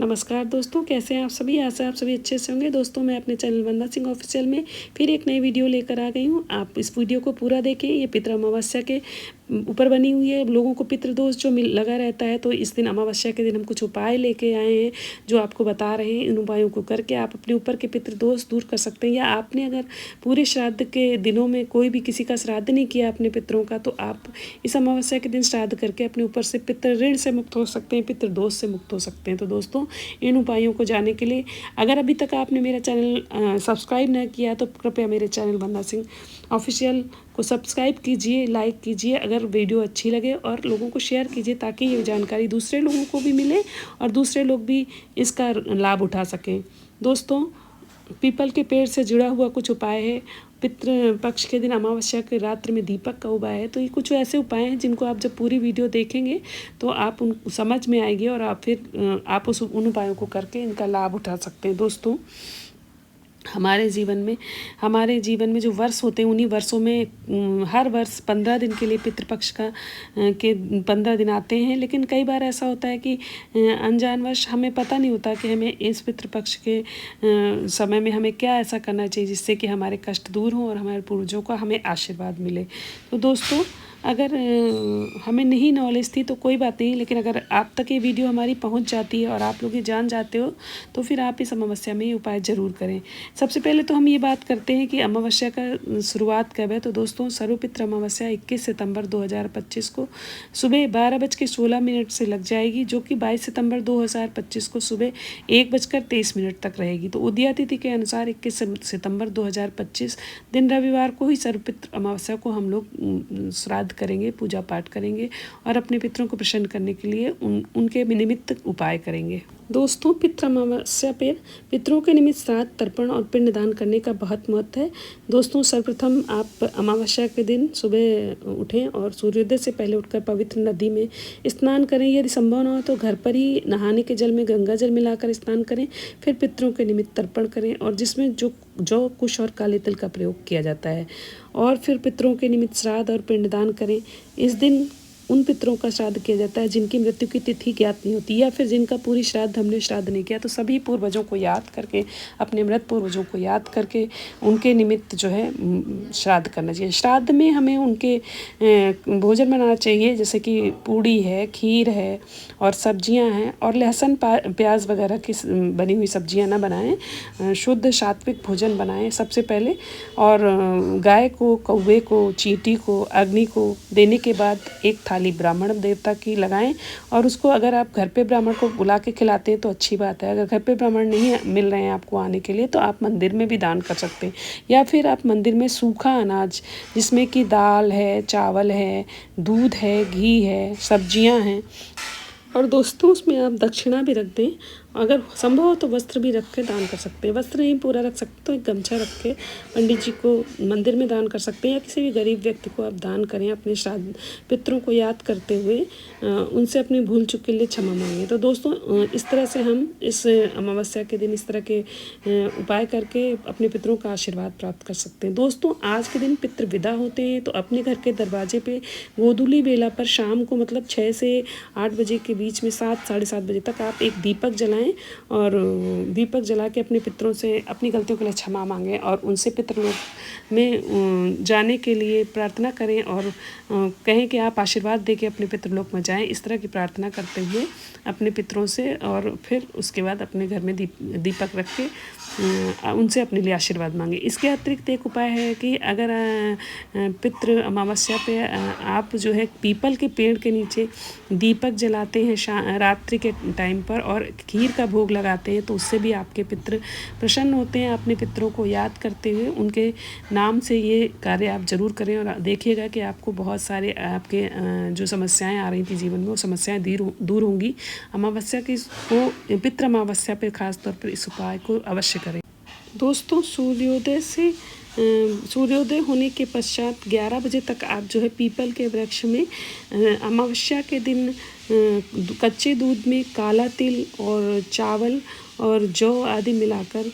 नमस्कार दोस्तों, कैसे हैं आप सभी। आशा आप सभी अच्छे से होंगे। दोस्तों, मैं अपने चैनल वंदना सिंह ऑफिशियल में फिर एक नई वीडियो लेकर आ गई हूँ। आप इस वीडियो को पूरा देखें। ये पितृ अमावस्या के ऊपर बनी हुई है। लोगों को पितृदोष जो लगा रहता है, तो इस दिन अमावस्या के दिन हम कुछ उपाय लेके आए हैं जो आपको बता रहे हैं। इन उपायों को करके आप अपने ऊपर के पितृदोष दूर कर सकते हैं। या आपने अगर पूरे श्राद्ध के दिनों में कोई भी किसी का श्राद्ध नहीं किया अपने पितरों का, तो आप इस अमावस्या के दिन श्राद्ध करके अपने ऊपर से पितृ ऋण से मुक्त हो सकते हैं, पितृदोष से मुक्त हो सकते हैं। तो दोस्तों, इन उपायों को जानने के लिए अगर अभी तक आपने मेरा चैनल सब्सक्राइब न किया तो कृपया मेरे चैनल वंदना सिंह ऑफिशियल को सब्सक्राइब कीजिए, लाइक कीजिए अगर वीडियो अच्छी लगे, और लोगों को शेयर कीजिए ताकि ये जानकारी दूसरे लोगों को भी मिले और दूसरे लोग भी इसका लाभ उठा सकें। दोस्तों, पीपल के पेड़ से जुड़ा हुआ कुछ उपाय है। पितृ पक्ष के दिन अमावस्या के रात्रि में दीपक का उपाय है। तो ये कुछ ऐसे उपाय हैं जिनको आप जब पूरी वीडियो देखेंगे तो आप उन समझ में आएगी और आप फिर आप उन उपायों को करके इनका लाभ उठा सकते हैं। दोस्तों, हमारे जीवन में जो वर्ष होते हैं, उन्हीं वर्षों में हर वर्ष 15 दिन के लिए पितृपक्ष के 15 दिन आते हैं। लेकिन कई बार ऐसा होता है कि अनजानवश हमें पता नहीं होता कि हमें इस पितृपक्ष के समय में हमें क्या ऐसा करना चाहिए जिससे कि हमारे कष्ट दूर हों और हमारे पूर्वजों का हमें आशीर्वाद मिले। तो दोस्तों, अगर हमें नहीं नॉलेज थी तो कोई बात नहीं, लेकिन अगर आप तक ये वीडियो हमारी पहुंच जाती है और आप लोग ये जान जाते हो तो फिर आप इस अमावस्या में ये उपाय ज़रूर करें। सबसे पहले तो हम ये बात करते हैं कि अमावस्या का शुरुआत कब है। तो दोस्तों, सर्वपितृ अमावस्या 21 सितंबर 2025 को सुबह 12:16 से लग जाएगी, जो कि 22 सितंबर 2025 को सुबह 1:23 तक रहेगी। तो उदया तिथि के अनुसार 21 सितंबर 2025 दिन रविवार को ही सर्वपितृ अमावस्या को हम लोग श्राद्ध करेंगे, पूजा पाठ करेंगे और अपने पितरों को प्रसन्न करने के लिए उनके निमित्त उपाय करेंगे। दोस्तों, पितृ अमावस्या पर पितरों के निमित्त श्राद्ध, तर्पण और पिंडदान करने का बहुत महत्व है। दोस्तों, सर्वप्रथम आप अमावस्या के दिन सुबह उठें और सूर्योदय से पहले उठकर पवित्र नदी में स्नान करें। यदि संभव न हो तो घर पर ही नहाने के जल में गंगा जल मिलाकर स्नान करें। फिर पितरों के निमित्त तर्पण करें और जिसमें जौ, कुश और काले तिल का प्रयोग किया जाता है। और फिर पितरों के निमित्त श्राद्ध और पिंडदान करें। इस दिन उन पितरों का श्राद्ध किया जाता है जिनकी मृत्यु की तिथि ज्ञात नहीं होती या फिर जिनका पूरी श्राद्ध हमने श्राद्ध नहीं किया। तो सभी पूर्वजों को याद करके, अपने मृत पूर्वजों को याद करके उनके निमित्त जो है श्राद्ध करना चाहिए। श्राद्ध में हमें उनके भोजन बनाना चाहिए, जैसे कि पूड़ी है, खीर है और सब्जियां हैं, और लहसुन प्याज वगैरह की बनी हुई सब्जियां ना बनाएं। शुद्ध सात्विक भोजन बनाएं सबसे पहले, और गाय को, कौवे को, चींटी को, अग्नि को देने के बाद एक थाली ब्राह्मण देवता की लगाएं। और उसको अगर आप घर पे ब्राह्मण को बुला के खिलाते हैं तो अच्छी बात है। अगर घर पे ब्राह्मण नहीं मिल रहे हैं आपको आने के लिए तो आप मंदिर में भी दान कर सकते हैं, या फिर आप मंदिर में सूखा अनाज जिसमें कि दाल है, चावल है, दूध है, घी है, सब्जियां हैं, और दोस्तों उसमें आप दक्षिणा भी रख दें। अगर संभव हो तो वस्त्र भी रख के दान कर सकते हैं। वस्त्र नहीं पूरा रख सकते तो एक गमछा रख के पंडित जी को मंदिर में दान कर सकते हैं, या किसी भी गरीब व्यक्ति को आप दान करें। अपने श्राद्ध पितरों को याद करते हुए उनसे अपनी भूल चूक के लिए क्षमा मांगें। तो दोस्तों, इस तरह से हम इस अमावस्या के दिन इस तरह के उपाय करके अपने पितरों का आशीर्वाद प्राप्त कर सकते हैं। दोस्तों, आज के दिन पितृ विदा होते हैं, तो अपने घर के दरवाजे पे गोधूली बेला पर शाम को मतलब 6 से 8 बजे के बीच में 7 साढ़े 7 बजे तक आप एक दीपक जलाएं और दीपक जला के अपने पितरों से अपनी गलतियों के लिए क्षमा मांगें और उनसे पितृलोक में जाने के लिए प्रार्थना करें, और कहें कि आप आशीर्वाद दे के अपने पितृलोक में जाएं। इस तरह की प्रार्थना करते हुए अपने पितरों से, और फिर उसके बाद अपने घर में दीपक रख के उनसे अपने लिए आशीर्वाद मांगे। इसके अतिरिक्त एक उपाय है कि अगर पितृ अमावस्या पे आप जो है पीपल के पेड़ के नीचे दीपक जलाते हैं रात्रि के टाइम पर और खीर का भोग लगाते हैं, तो उससे भी आपके पितृ प्रसन्न होते हैं। अपने पितरों को याद करते हुए उनके नाम से ये कार्य आप जरूर करें, और देखिएगा कि आपको बहुत सारे आपके जो समस्याएं आ रही थी जीवन में, वो समस्याएं दूर होंगी। अमावस्या की को पितृ अमावस्या पर खास तौर पर इस उपाय को अवश्य करें। दोस्तों, सूर्योदय होने के पश्चात 11 बजे तक आप जो है पीपल के वृक्ष में अमावस्या के दिन कच्चे दूध में काला तिल और चावल और जौ आदि मिलाकर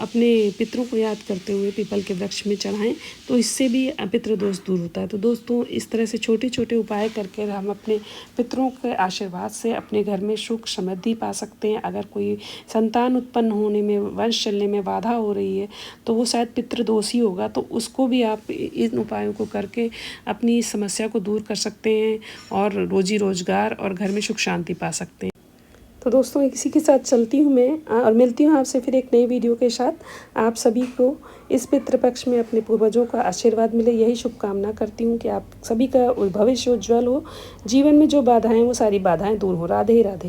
अपने पितरों को याद करते हुए पीपल के वृक्ष में चढ़ाएं, तो इससे भी पितृ दोष दूर होता है। तो दोस्तों, इस तरह से छोटे छोटे उपाय करके हम अपने पितरों के आशीर्वाद से अपने घर में सुख समृद्धि पा सकते हैं। अगर कोई संतान उत्पन्न होने में, वंश चलने में बाधा हो रही है, तो वो शायद पितृदोष ही होगा। तो उसको भी आप इन उपायों को करके अपनी समस्या को दूर कर सकते हैं और रोजी रोजगार और घर में सुख शांति पा सकते हैं। तो दोस्तों, इसी के साथ चलती हूँ मैं और मिलती हूँ आपसे फिर एक नई वीडियो के साथ। आप सभी को इस पितृपक्ष में अपने पूर्वजों का आशीर्वाद मिले, यही शुभकामना करती हूँ कि आप सभी का भविष्य उज्ज्वल हो, जीवन में जो बाधाएं वो सारी बाधाएं दूर हो। राधे राधे।